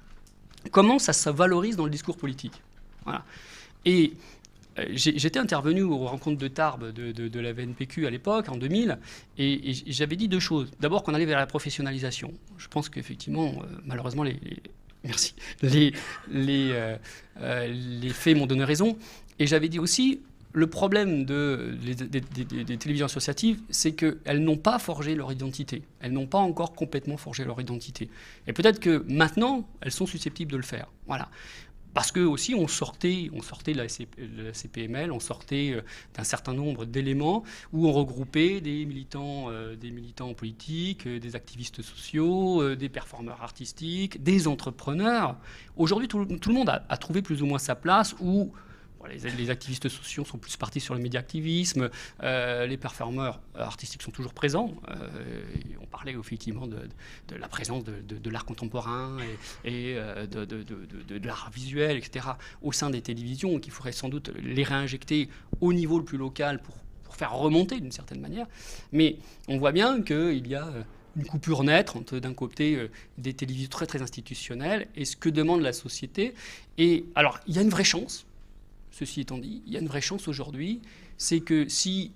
comment ça se valorise dans le discours politique. Voilà. Et j'étais intervenu aux rencontres de Tarbes de la VNPQ à l'époque, en 2000, et j'avais dit 2 choses. D'abord qu'on allait vers la professionnalisation. Je pense qu'effectivement, malheureusement, merci, les faits m'ont donné raison. Et j'avais dit aussi, le problème des télévisions associatives, c'est qu'elles n'ont pas forgé leur identité. Elles n'ont pas encore complètement forgé leur identité. Et peut-être que maintenant, elles sont susceptibles de le faire. Voilà. Parce que aussi, on sortait de la CPML, on sortait d'un certain nombre d'éléments où on regroupait des militants politiques, des activistes sociaux, des performeurs artistiques, des entrepreneurs. Aujourd'hui, tout le monde a trouvé plus ou moins sa place où les activistes sociaux sont plus partis sur le médiactivisme, les performeurs artistiques sont toujours présents. On parlait effectivement de la présence de l'art contemporain et de l'art visuel, etc., au sein des télévisions, qu'il faudrait sans doute les réinjecter au niveau le plus local pour faire remonter d'une certaine manière. Mais on voit bien qu'il y a une coupure nette entre, d'un côté, des télévisions très, très institutionnelles et ce que demande la société. Et alors, il y a une vraie chance. Ceci étant dit, il y a une vraie chance aujourd'hui, c'est que si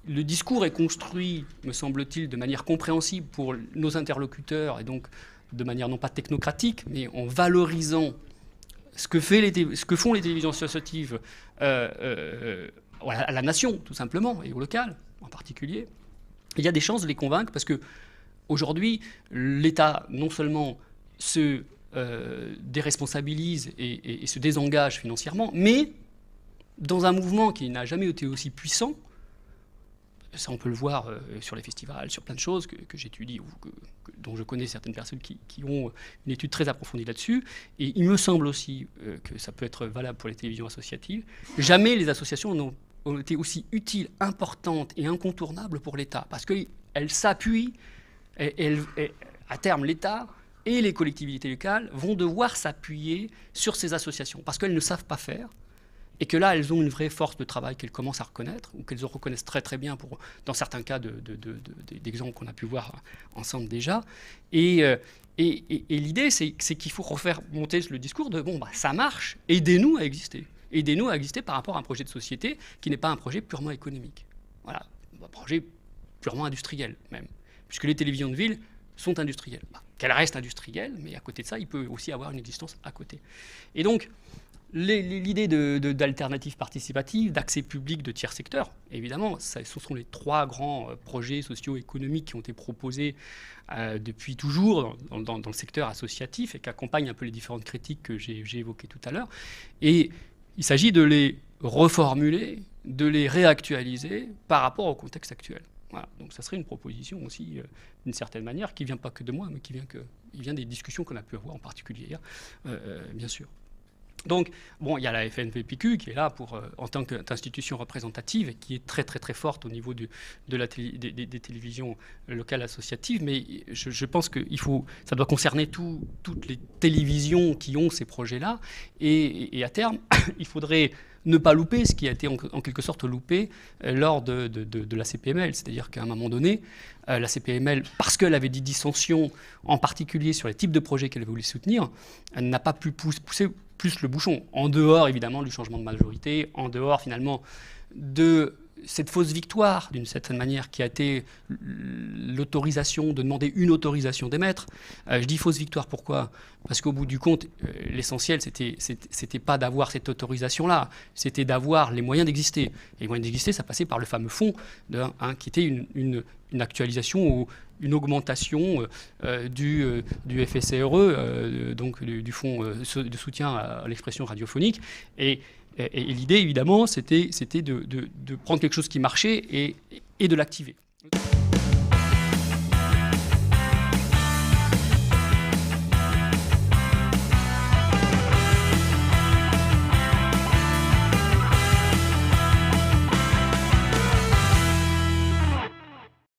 le discours est construit, me semble-t-il, de manière compréhensible pour nos interlocuteurs, et donc de manière non pas technocratique, mais en valorisant ce que font les télévisions associatives à la nation, tout simplement, et au local en particulier, il y a des chances de les convaincre, parce qu'aujourd'hui, l'État, non seulement se déresponsabilise et se désengage financièrement, mais dans un mouvement qui n'a jamais été aussi puissant, ça on peut le voir sur les festivals, sur plein de choses que j'étudie, ou dont je connais certaines personnes qui ont une étude très approfondie là-dessus, et il me semble aussi que ça peut être valable pour les télévisions associatives. Jamais les associations ont été aussi utiles, importantes et incontournables pour l'État, parce qu'elles s'appuient, à terme l'État et les collectivités locales vont devoir s'appuyer sur ces associations, parce qu'elles ne savent pas faire, et que là, elles ont une vraie force de travail qu'elles commencent à reconnaître, ou qu'elles reconnaissent très très bien dans certains cas d'exemples qu'on a pu voir ensemble déjà. Et l'idée, c'est qu'il faut refaire monter le discours de « ça marche, aidez-nous à exister ». Aidez-nous à exister par rapport à un projet de société qui n'est pas un projet purement économique. Voilà, un projet purement industriel même, puisque les télévisions de ville sont industrielles. Qu'elles restent industrielles, mais à côté de ça, il peut aussi avoir une existence à côté. Et donc, l'idée d'alternatives participatives, d'accès public de tiers secteur, évidemment, ce sont les 3 grands projets socio-économiques qui ont été proposés depuis toujours dans le secteur associatif et qui accompagnent un peu les différentes critiques que j'ai évoquées tout à l'heure. Et il s'agit de les reformuler, de les réactualiser par rapport au contexte actuel. Voilà. Donc ça serait une proposition aussi, d'une certaine manière, qui ne vient pas que de moi, mais qui vient des discussions qu'on a pu avoir, en particulier hier, bien sûr. Donc, bon, il y a la FNPPQ qui est là en tant qu'institution représentative et qui est très, très, très forte au niveau des télévisions locales associatives. Mais je pense que ça doit concerner toutes les télévisions qui ont ces projets-là. Et à terme, il faudrait ne pas louper ce qui a été en quelque sorte loupé lors de la CPML. C'est-à-dire qu'à un moment donné, la CPML, parce qu'elle avait des dissensions, en particulier sur les types de projets qu'elle voulait soutenir, elle n'a pas pu pousser plus le bouchon, en dehors évidemment du changement de majorité, en dehors finalement de cette fausse victoire, d'une certaine manière, qui a été l'autorisation, de demander une autorisation d'émettre. Je dis fausse victoire, pourquoi ? Parce qu'au bout du compte, l'essentiel, c'était pas d'avoir cette autorisation-là, c'était d'avoir les moyens d'exister. Et les moyens d'exister, ça passait par le fameux fonds, qui était une actualisation ou une augmentation du FSCRE, donc du fonds de soutien à l'expression radiophonique. Et l'idée, évidemment, c'était de prendre quelque chose qui marchait et de l'activer.